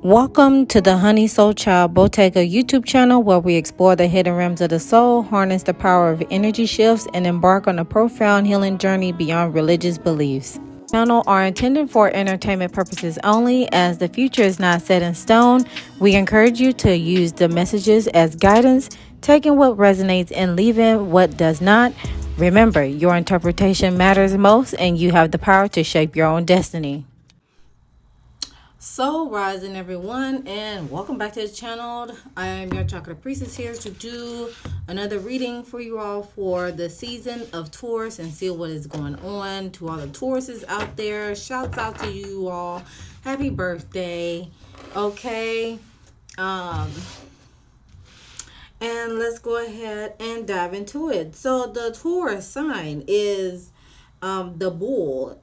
Welcome to the Honey Soul Child Bottega YouTube channel, where we explore the hidden realms of the soul, harness the power of energy shifts, and embark on a profound healing journey beyond religious beliefs. This channel are intended for entertainment purposes only. As the future is not set in stone, we encourage you to use the messages as guidance, taking what resonates and leaving what does not. Remember, your interpretation matters most, and you have the power to shape your own destiny. So rising everyone, and welcome back to the channel. I am your chocolate priestess here to do another reading for you all for the season of Taurus and see what is going on. To all the Tauruses out there, shouts out to you all. Happy birthday. Okay. And let's go ahead and dive into it. So the Taurus sign is the bull.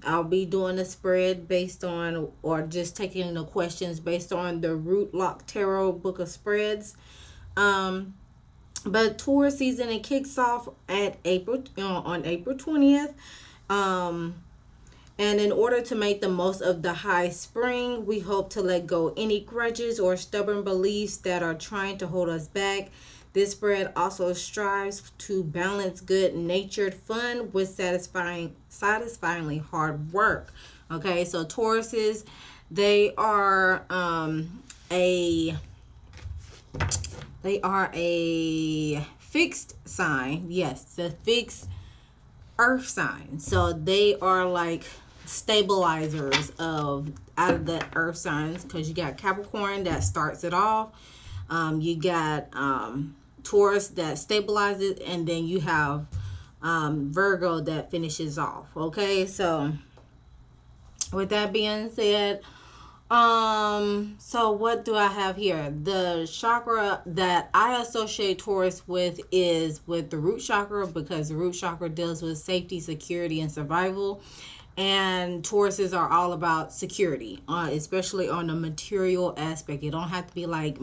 I'll be doing a spread based on, or just taking the questions based on the Root Lock Tarot book of spreads. But Taurus season, it kicks off at on April 20th. And in order to make the most of the high spring, we hope to let go any grudges or stubborn beliefs that are trying to hold us back. This spread also strives to balance good-natured fun with satisfyingly hard work. Okay, so Tauruses, they are a fixed sign. Yes, the fixed earth sign. So they are like stabilizers out of the earth signs, because you got Capricorn that starts it off. You got Taurus that stabilizes, and then you have Virgo that finishes off. Okay, so with that being said, so what do I have here? The chakra that I associate Taurus with is with the root chakra, because the root chakra deals with safety, security, and survival. And Tauruses are all about security, especially on the material aspect. It don't have to be like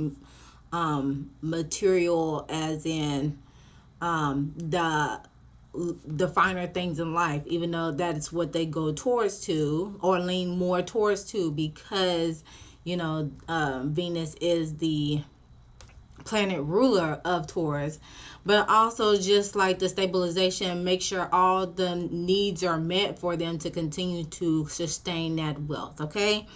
material as in the finer things in life, even though that is what they go towards to, or lean more towards to, because Venus is the planet ruler of Taurus. But also, just like the stabilization, make sure all the needs are met for them to continue to sustain that wealth. Okay,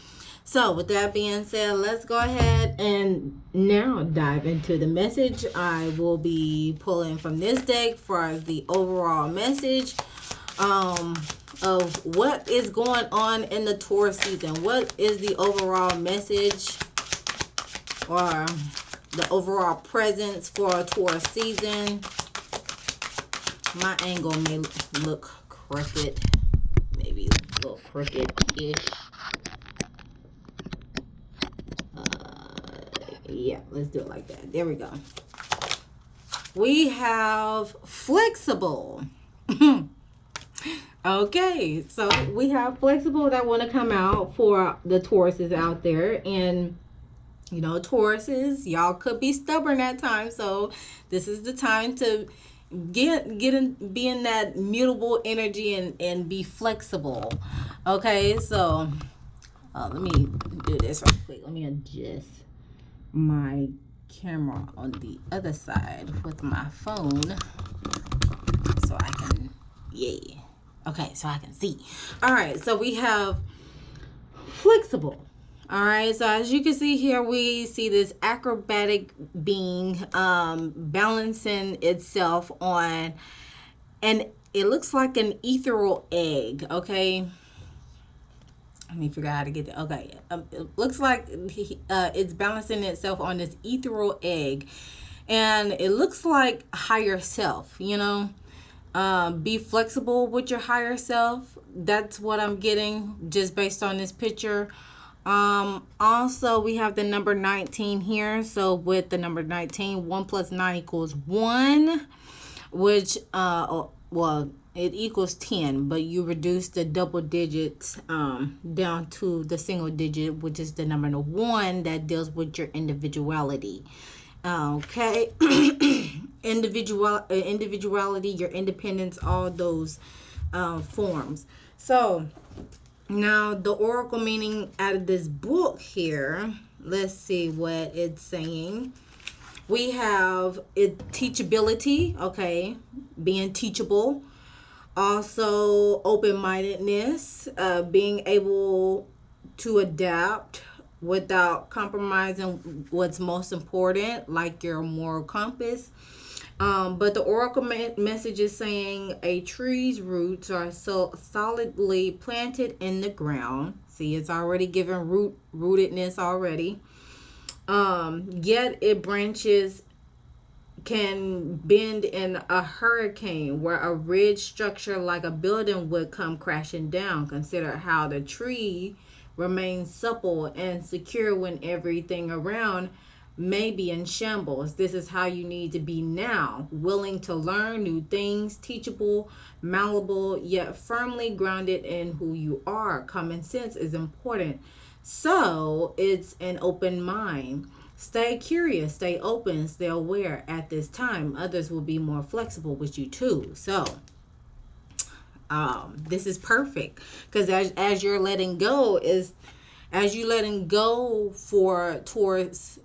so with that being said, let's go ahead and now dive into the message. I will be pulling from this deck for the overall message of what is going on in the Taurus season. What is the overall message, or the overall presence for a Taurus season? My angle may look crooked, maybe a little crooked-ish. Yeah, let's do it like that. There we go. We have flexible. Okay, so we have flexible that want to come out for the Tauruses out there. And Tauruses, y'all could be stubborn at times, so this is the time to be in that mutable energy and be flexible. Okay, so let me do this real quick. Let me adjust my camera on the other side with my phone so I can, okay, so I can see. All right, so we have flexible. All right, so as you can see here, we see this acrobatic being balancing itself on, and it looks like an ethereal egg. Okay, let me figure out how to get it. Okay, it looks like it's balancing itself on this ethereal egg, and it looks like higher self. Be flexible with your higher self. That's what I'm getting just based on this picture. Also, we have the number 19 here. So with the number 19, 1 plus 9 equals 1, which it equals 10, but you reduce the double digits down to the single digit, which is the number 1 that deals with your individuality. Okay. Individuality, your independence, all those forms. So Now, the oracle meaning out of this book here, let's see what it's saying. We have it teachability, okay, being teachable. Also, open-mindedness, being able to adapt without compromising what's most important, like your moral compass. But the oracle message is saying a tree's roots are so solidly planted in the ground. See, it's already given rootedness already. Yet it branches can bend in a hurricane, where a ridge structure like a building would come crashing down. Consider how the tree remains supple and secure when everything around may be in shambles. This is how you need to be now, willing to learn new things, teachable, malleable, yet firmly grounded in who you are. Common sense is important, so it's an open mind. Stay curious, stay open, stay aware at this time. Others will be more flexible with you too. So this is perfect, because as you're letting go, as you letting go for Taurus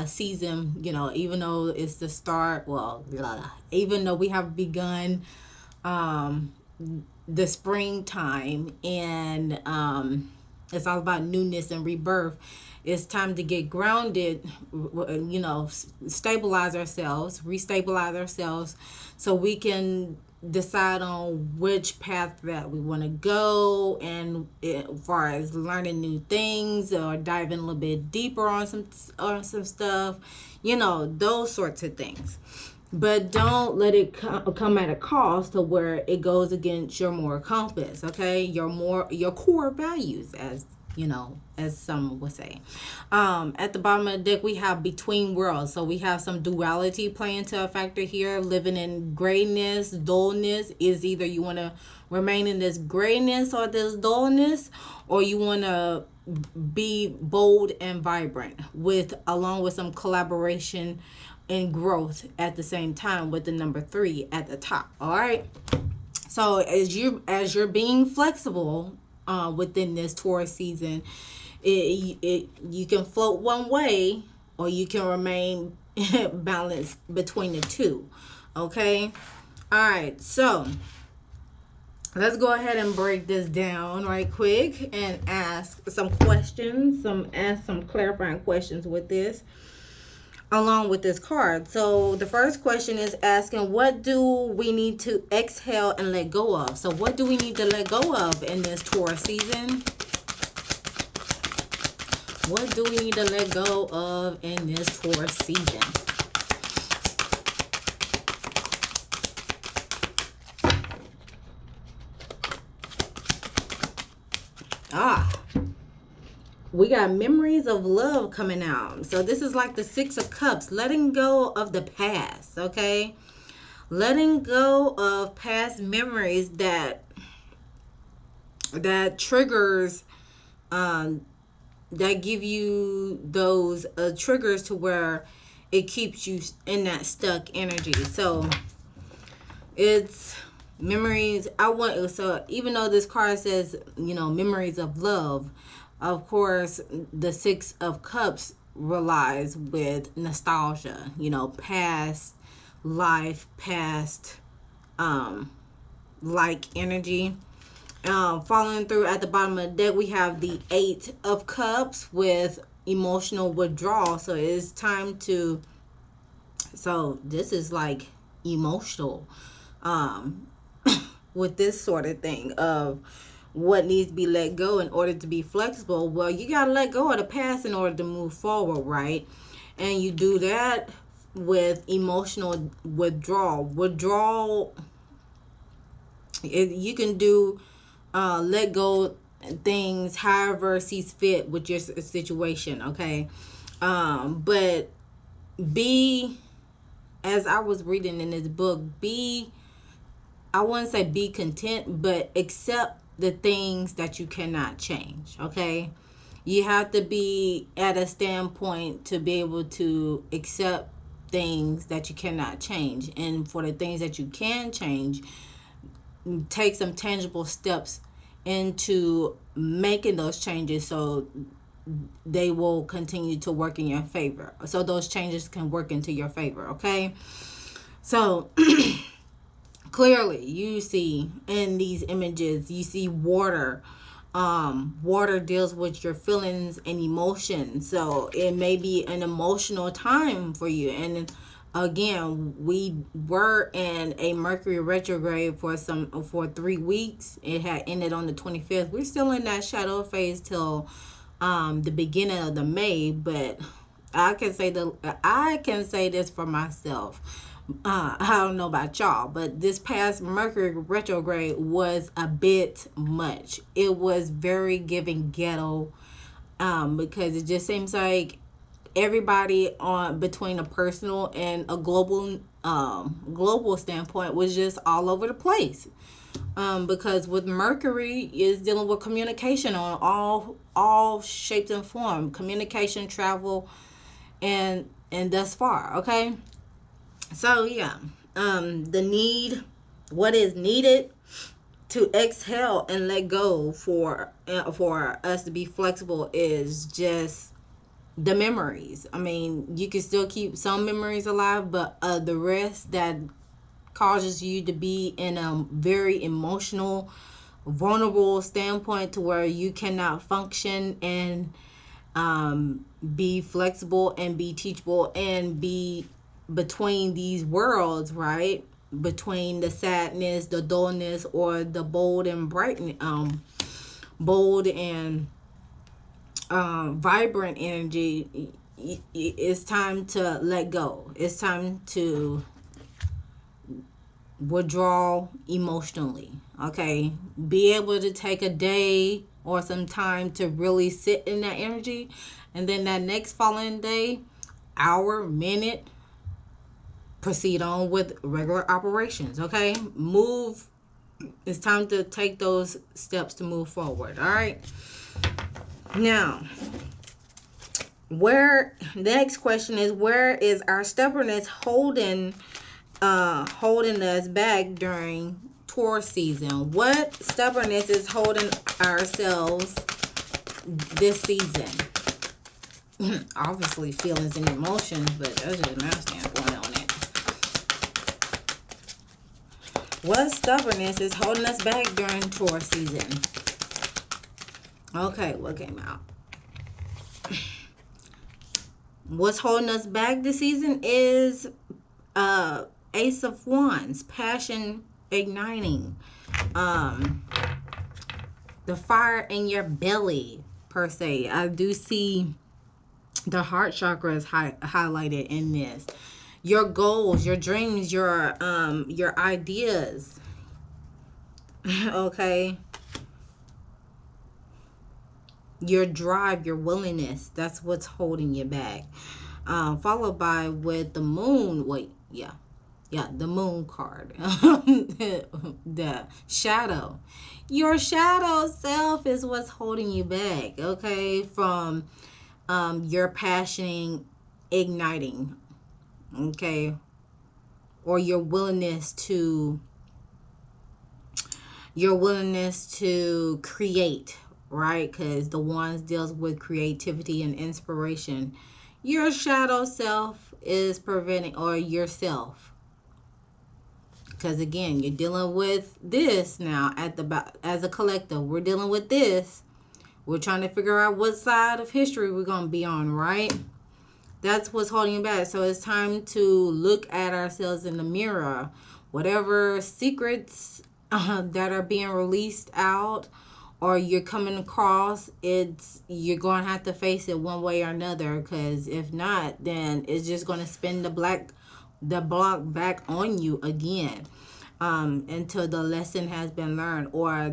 season, you know, even though it's the start, well, even though we have begun the springtime, and it's all about newness and rebirth. It's time to get grounded, you know, stabilize ourselves, restabilize ourselves, so we can decide on which path that we want to go, and as far as learning new things or diving a little bit deeper on some stuff, you know, those sorts of things. But don't let it come at a cost to where it goes against your moral compass, okay? Your core values, as you know, as some would say. At the bottom of the deck, we have between worlds. So we have some duality playing to a factor here. Living in grayness, dullness is either you want to remain in this grayness or this dullness, or you want to be bold and vibrant, along with some collaboration and growth at the same time, with the number 3 at the top. All right. So as you're being flexible within this Taurus season, you can float one way, or you can remain balanced between the two. Okay. All right. So let's go ahead and break this down right quick and ask some questions, ask some clarifying questions with this, along with this card. So the first question is asking, what do we need to exhale and let go of? So what do we need to let go of in this Taurus season? What do we need to let go of in this Taurus season? We got memories of love coming out. So this is like the 6 of Cups, letting go of the past, okay? Letting go of past memories that triggers, that give you those triggers to where it keeps you in that stuck energy. So it's memories. So even though this card says, you know, memories of love, of course, the 6 of Cups relies with nostalgia, you know, past life, past like energy. Following through at the bottom of the deck, we have the 8 of Cups with emotional withdrawal. So it's time to, so this is like emotional with this sort of thing of what needs to be let go in order to be flexible. Well, you got to let go of the past in order to move forward, right? And you do that with emotional withdrawal. You can do let go things however sees fit with your situation, okay? But as I was reading in this book, I wouldn't say be content, but accept the things that you cannot change, okay? You have to be at a standpoint to be able to accept things that you cannot change. And for the things that you can change, take some tangible steps into making those changes so they will continue to work in your favor. So those changes can work into your favor, okay? So clearly you see in these images, you see water. Water deals with your feelings and emotions. So it may be an emotional time for you. And again, we were in a Mercury retrograde for 3 weeks. It had ended on the 25th. We're still in that shadow phase till the beginning of the May, but I can say this for myself. I don't know about y'all, but this past Mercury retrograde was a bit much. It was very giving ghetto, because it just seems like everybody on between a personal and a global standpoint was just all over the place. Because with Mercury is dealing with communication on all shapes and form, communication, travel, and thus far, okay. So yeah, what is needed to exhale and let go for us to be flexible is just the memories. I mean, you can still keep some memories alive, but the rest that causes you to be in a very emotional, vulnerable standpoint to where you cannot function and be flexible and be teachable and be between these worlds, right? Between the sadness, the dullness, or the bold and vibrant energy. It's time to let go. It's time to withdraw emotionally, okay? Be able to take a day or some time to really sit in that energy, and then that next following day, hour, minute, proceed on with regular operations, okay? It's time to take those steps to move forward, all right? Now, the next question is, where is our stubbornness holding us back during Taurus season? What stubbornness is holding ourselves this season? Obviously feelings and emotions, but that's just my standpoint on it. What stubbornness is holding us back during Taurus season? Okay, what came out? What's holding us back this season is Ace of Wands, passion igniting, the fire in your belly, per se. I do see the heart chakra is highlighted in this. Your goals, your dreams, your ideas. Okay. Your drive, your willingness, that's what's holding you back. Followed by with the moon. The moon card. The shadow. Your shadow self is what's holding you back, okay, from your passion igniting, okay, or your willingness to create, right? Because the ones deals with creativity and inspiration. Your shadow self is preventing, or yourself, because again, you're dealing with this now as a collective. We're dealing with this. We're trying to figure out what side of history we're going to be on, right? That's what's holding you back. So it's time to look at ourselves in the mirror. Whatever secrets that are being released out or you're coming across, you're going to have to face it one way or another, because if not, then it's just going to spin the block back on you again, until the lesson has been learned, or I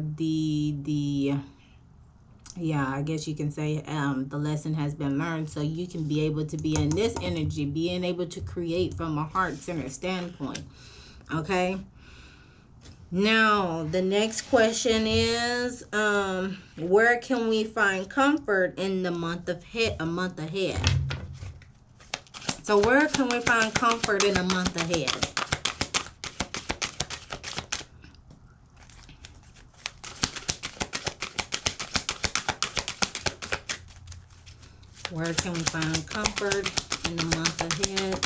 guess you can say the lesson has been learned, so you can be able to be in this energy, being able to create from a heart-centered standpoint. Okay. Now, the next question is, where can we find comfort in the month ahead? So where can we find comfort in a month ahead? Where can we find comfort in the month ahead?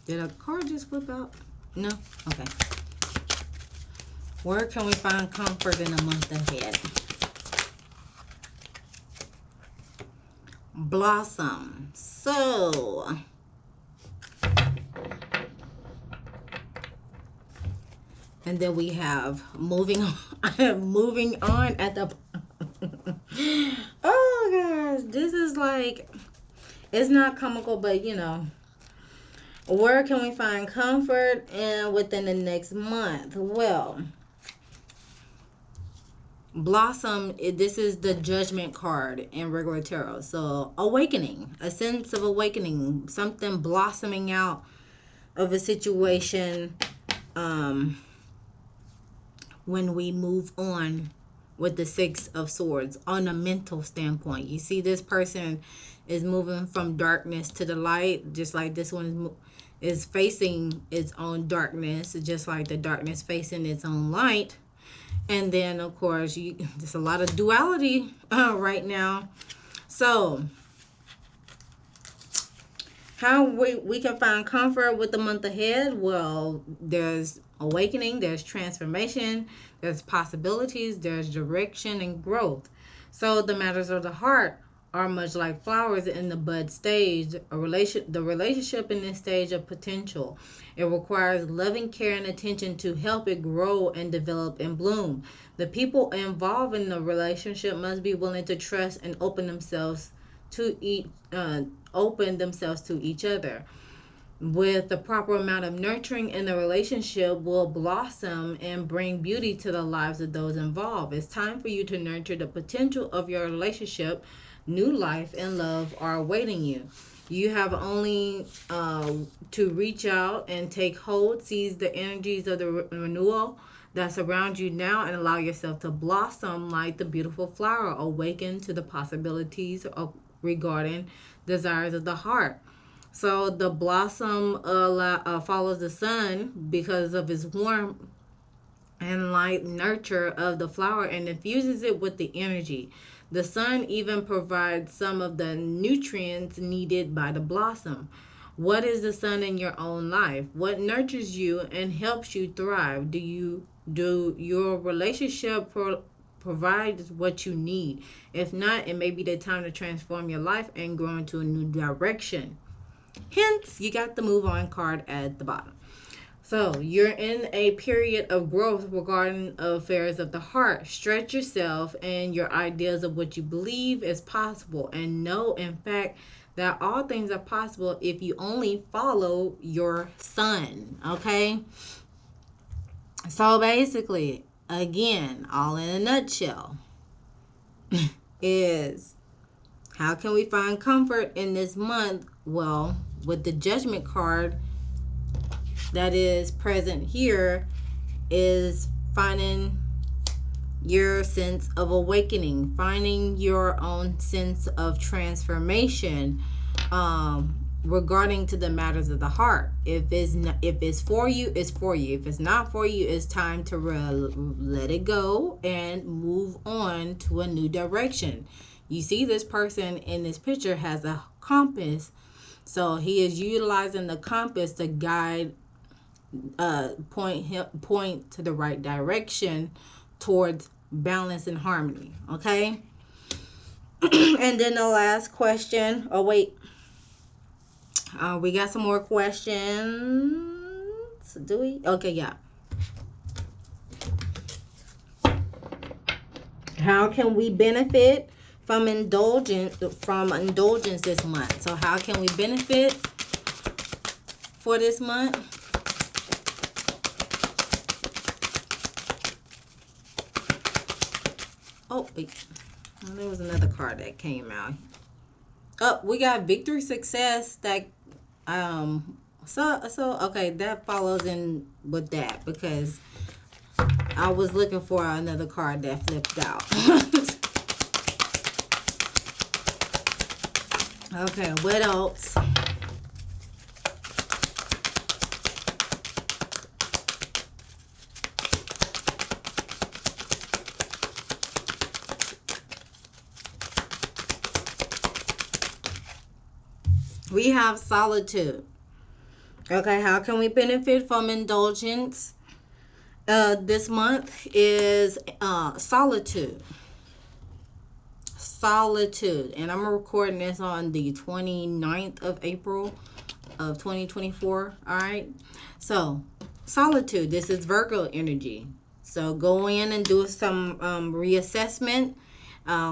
Did a card just flip out? No? Okay. Where can we find comfort in the month ahead? Blossom. So, and then we have moving on, moving on at the oh gosh, this is like, it's not comical, but you know, where can we find comfort and within the next month? Well, Blossom, this is the Judgment card in regular tarot. So awakening, a sense of awakening, something blossoming out of a situation when we move on with the Six of Swords on a mental standpoint. You see, this person is moving from darkness to the light, just like this one is facing its own darkness, just like the darkness facing its own light. And then, of course, there's a lot of duality right now. So, how we can find comfort with the month ahead? Well, there's awakening, there's transformation, there's possibilities, there's direction and growth. So the matters of the heart are much like flowers in the bud stage. The relationship in this stage of potential. It requires loving care and attention to help it grow and develop and bloom. The people involved in the relationship must be willing to trust and open themselves to each other. With the proper amount of nurturing in the relationship will blossom and bring beauty to the lives of those involved. It's time for you to nurture the potential of your relationship. New life and love are awaiting you. You have only to reach out and take hold, seize the energies of the renewal that surround you now, and allow yourself to blossom like the beautiful flower. Awaken to the possibilities regarding desires of the heart. So the blossom follows the sun because of its warmth and light nurture of the flower and infuses it with the energy. The sun even provides some of the nutrients needed by the blossom. What is the sun in your own life? What nurtures you and helps you thrive? Do your relationship provides what you need? If not, it may be the time to transform your life and grow into a new direction. Hence, you got the move on card at the bottom. So, you're in a period of growth regarding affairs of the heart. Stretch yourself and your ideas of what you believe is possible. And know, in fact, that all things are possible if you only follow your sun. Okay? So, basically, again, all in a nutshell, is how can we find comfort in this month? Well, with the Judgment card that is present here, is finding your sense of awakening, finding your own sense of transformation regarding to the matters of the heart. If it's for you, it's for you. If it's not for you, it's time to let it go and move on to a new direction. You see, this person in this picture has a compass, so he is utilizing the compass to guide, point to the right direction towards balance and harmony. Okay. And then the last question. Oh wait, we got some more questions. Do we? Okay, yeah. How can we benefit from indulgence this month? So how can we benefit for this month? Oh, wait. Well, there was another card that came out. Oh, we got victory, success. That so okay, that follows in with that, because I was looking for another card that flipped out. Okay, what else? We have solitude. Okay, how can we benefit from indulgence? This month is solitude. Solitude. And I'm recording this on the 29th of April of 2024. All right. So, solitude. This is Virgo energy. So, go in and do some reassessment,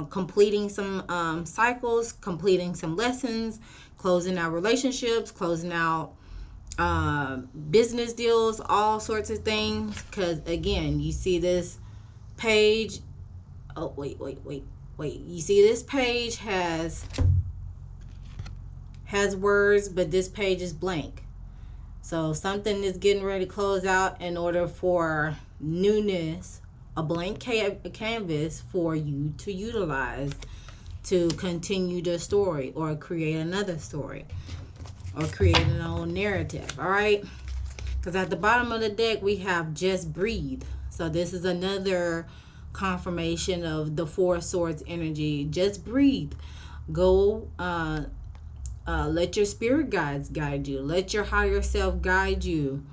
completing some cycles, completing some lessons, closing out relationships, closing out business deals, all sorts of things. Because again, you see this page. Oh, wait. You see this page has words, but this page is blank. So something is getting ready to close out in order for newness, a blank canvas for you to utilize to continue the story or create another story or create an own narrative. All right, because at the bottom of the deck we have just breathe. So this is another confirmation of the Four of Swords energy. Just breathe. Go let your spirit guides guide you. Let your higher self guide you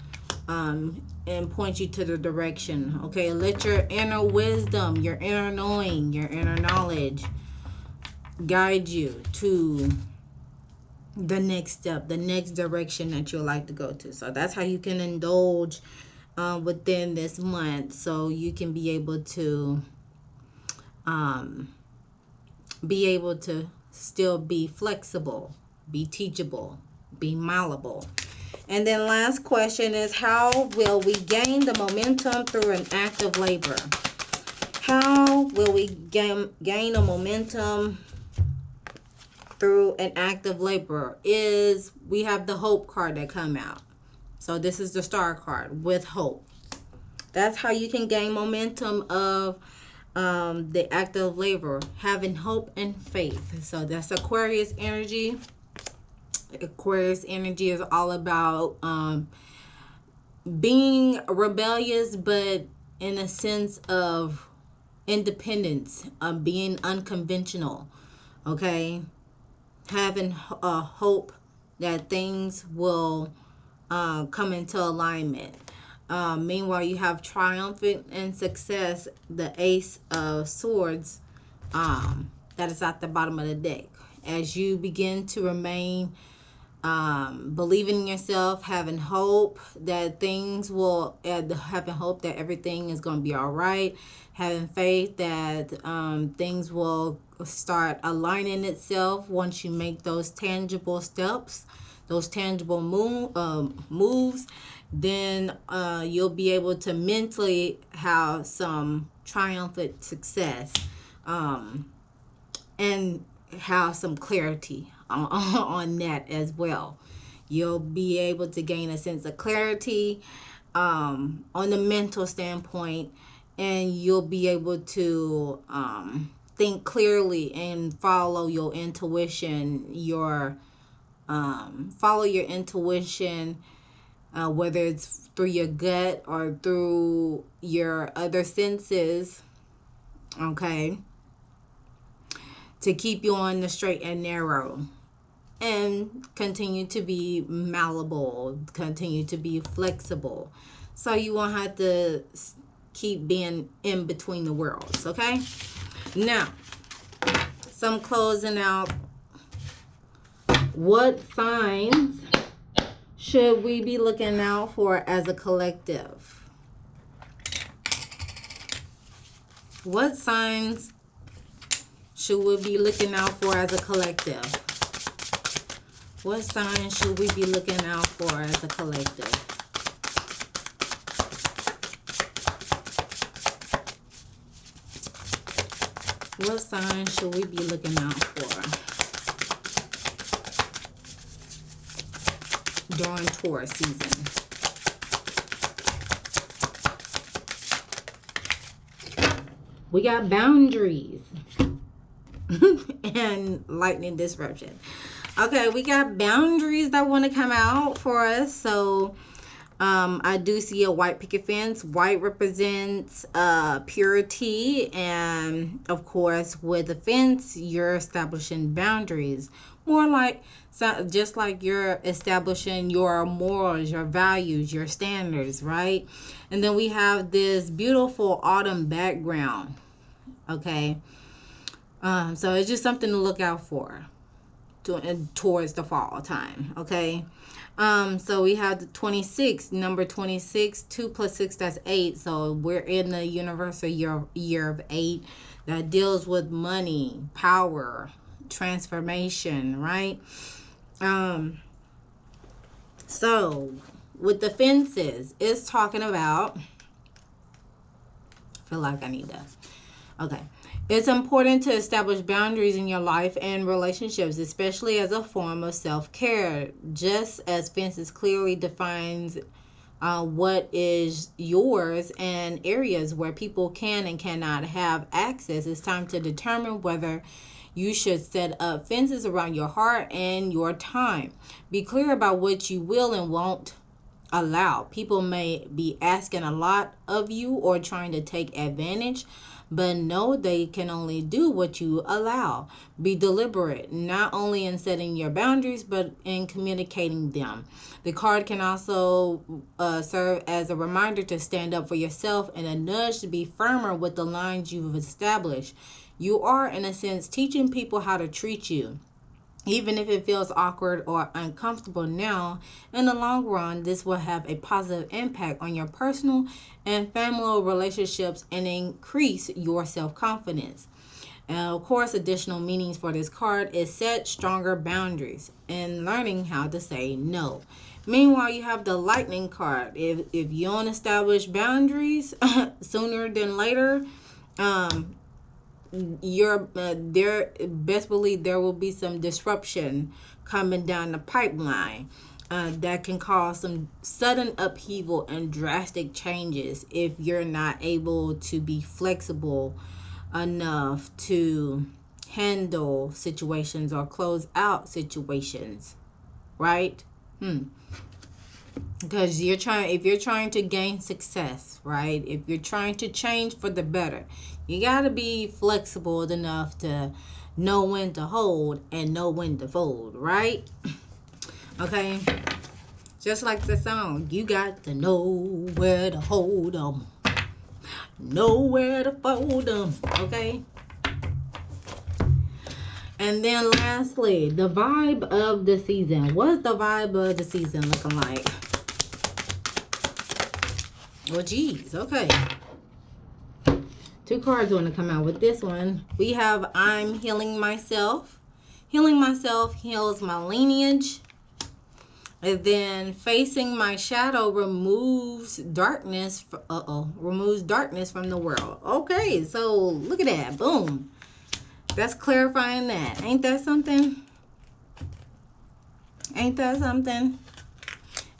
and point you to the direction. Okay, let your inner wisdom, your inner knowing, your inner knowledge guide you to the next step, the next direction that you'd like to go to. So that's how you can indulge within this month, so you can be able to still be flexible, be teachable, be malleable. And then last question is, how will we gain the momentum through an act of labor? How will we gain a momentum through an act of labor? Is we have the hope card that come out. So this is the star card with hope. That's how you can gain momentum of the act of labor, having hope and faith. So that's Aquarius energy. Aquarius energy is all about being rebellious, but in a sense of independence, being unconventional. Okay, having hope that things will come into alignment. Meanwhile, you have triumphant and success, the Ace of Swords, that is at the bottom of the deck. As you begin to remain believing in yourself, having hope that things will, having hope that everything is going to be all right, having faith that things will start aligning itself once you make those tangible steps, those tangible moves, then you'll be able to mentally have some triumphant success and have some clarity on that as well. You'll be able to gain a sense of clarity on the mental standpoint, and you'll be able to think clearly and follow your intuition, follow your intuition, whether it's through your gut or through your other senses, okay, to keep you on the straight and narrow, and continue to be malleable, continue to be flexible, so you won't have to keep being in between the worlds. Okay, now some closing out. What signs should we be looking out for as a collective? What signs should we be looking out for as a collective? What signs should we be looking out for as a collective? What signs should we be looking out for during Taurus season? We got boundaries and lightning disruption. Okay, we got boundaries that want to come out for us. So I do see a white picket fence. White represents purity, and of course, with a fence, you're establishing boundaries. More like, just like you're establishing your morals, your values, your standards, right? And then we have this beautiful autumn background. Okay, so it's just something to look out for towards the fall time. Okay. So we have the 26, number 26, 2 plus 6, that's 8. So we're in the universal year of 8 that deals with money, power, transformation, right? So with the fences, it's talking about, I feel like I need that. Okay. It's important to establish boundaries in your life and relationships, especially as a form of self-care. Just as fences clearly defines what is yours and areas where people can and cannot have access, it's time to determine whether you should set up fences around your heart and your time. Be clear about what you will and won't allow. People may be asking a lot of you or trying to take advantage, but know they can only do what you allow. Be deliberate, not only in setting your boundaries, but in communicating them. The card can also serve as a reminder to stand up for yourself and a nudge to be firmer with the lines you've established. You are, in a sense, teaching people how to treat you. Even if it feels awkward or uncomfortable now, in the long run, this will have a positive impact on your personal and family relationships and increase your self-confidence. And of course, additional meanings for this card is set stronger boundaries and learning how to say no. Meanwhile, you have the lightning card. If you don't establish boundaries sooner than later, there best believe there will be some disruption coming down the pipeline that can cause some sudden upheaval and drastic changes if you're not able to be flexible enough to handle situations or close out situations, right? Because if you're trying to gain success, right? If you're trying to change for the better, you got to be flexible enough to know when to hold and know when to fold, right? Okay. Just like the song, you got to know where to hold them, know where to fold them, okay? And then lastly, the vibe of the season. What's the vibe of the season looking like? Well, geez, okay. 2 cards want to come out with this one. We have I'm healing myself. Healing myself heals my lineage. And then facing my shadow removes darkness. Removes darkness from the world. Okay, so look at that. Boom. That's clarifying that. Ain't that something? Ain't that something?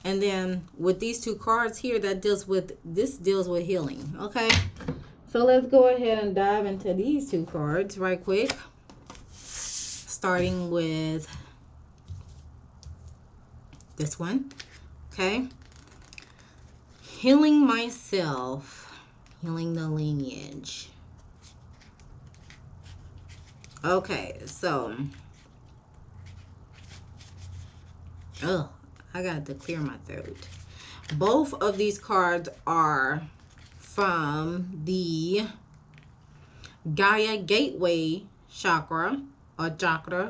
And then with these 2 cards here, deals with healing. Okay. So let's go ahead and dive into these 2 cards right quick. Starting with this one. Okay. Healing myself. Healing the lineage. Okay, so I got to clear my throat. Both of these cards are from the Gaia Gateway chakra,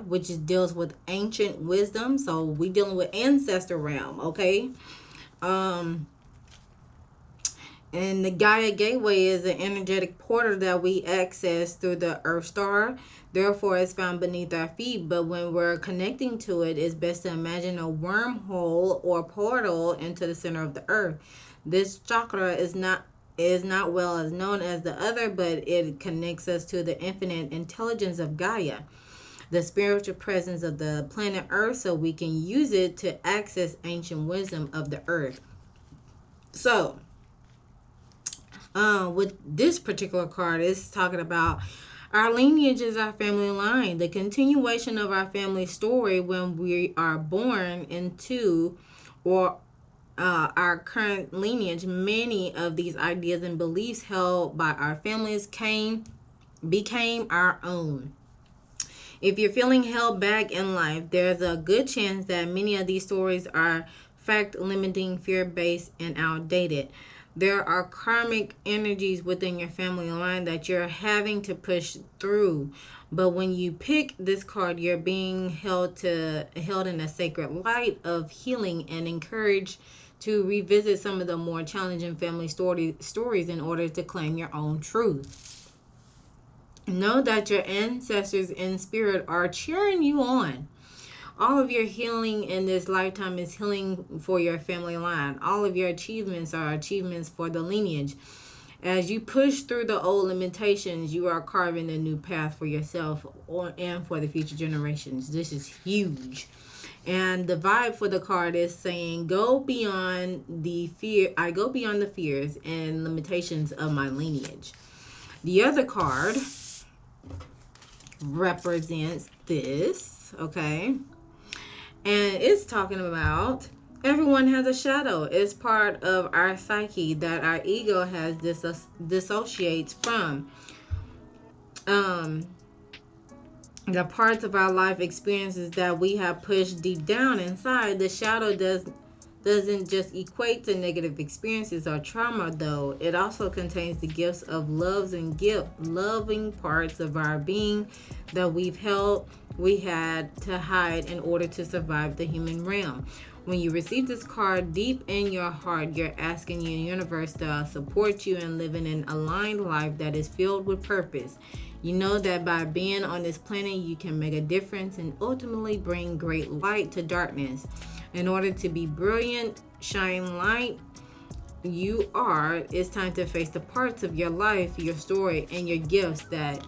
which deals with ancient wisdom. So we dealing with ancestor realm, okay? And the Gaia Gateway is an energetic portal that we access through the Earth star. Therefore, it's found beneath our feet. But when we're connecting to it, it's best to imagine a wormhole or portal into the center of the Earth. This chakra is not well as known as the other, but it connects us to the infinite intelligence of Gaia, the spiritual presence of the planet Earth, so we can use it to access ancient wisdom of the Earth. So, with this particular card, it's talking about our lineage is our family line, the continuation of our family story when we are born into or our current lineage, many of these ideas and beliefs held by our families became our own. If you're feeling held back in life, there's a good chance that many of these stories are fact limiting, fear based, and outdated. There are karmic energies within your family line that you're having to push through. But when you pick this card, you're being held in a sacred light of healing and encouraged to revisit some of the more challenging family stories in order to claim your own truth. Know that your ancestors in spirit are cheering you on. All of your healing in this lifetime is healing for your family line. All of your achievements are achievements for the lineage. As you push through the old limitations, you are carving a new path for yourself and for the future generations. This is huge. And the vibe for the card is saying, go beyond the fear. I go beyond the fears and limitations of my lineage. The other card represents this, okay? And it's talking about everyone has a shadow. It's part of our psyche that our ego has dissociates from. The parts of our life experiences that we have pushed deep down inside. The shadow doesn't just equate to negative experiences or trauma, though. It also contains the gifts of loving parts of our being that we had to hide in order to survive the human realm. When you receive this card, deep in your heart, you're asking your universe to support you in living an aligned life that is filled with purpose. You know that by being on this planet, you can make a difference and ultimately bring great light to darkness. In order to be brilliant, shine light, it's time to face the parts of your life, your story, and your gifts that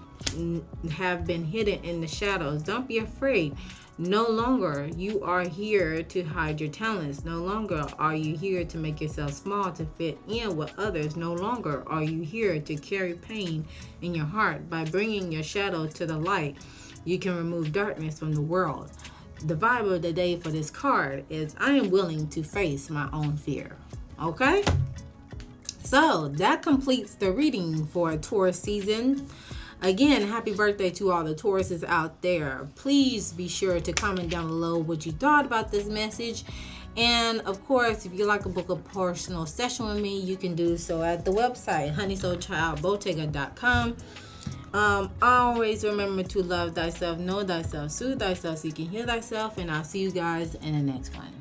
have been hidden in the shadows. Don't be afraid. No longer you are here to hide your talents. No longer are you here to make yourself small to fit in with others. No longer are you here to carry pain in your heart. By bringing your shadow to the light, you can remove darkness from the world. The vibe of the day for this card is I am willing to face my own fear. Okay? So that completes the reading for Taurus season. Again, happy birthday to all the Tauruses out there. Please be sure to comment down below what you thought about this message. And of course, if you like to book a personal session with me, you can do so at the website, honeysoulchildbottega.com. Always remember to love thyself, know thyself, soothe thyself so you can heal thyself. And I'll see you guys in the next one.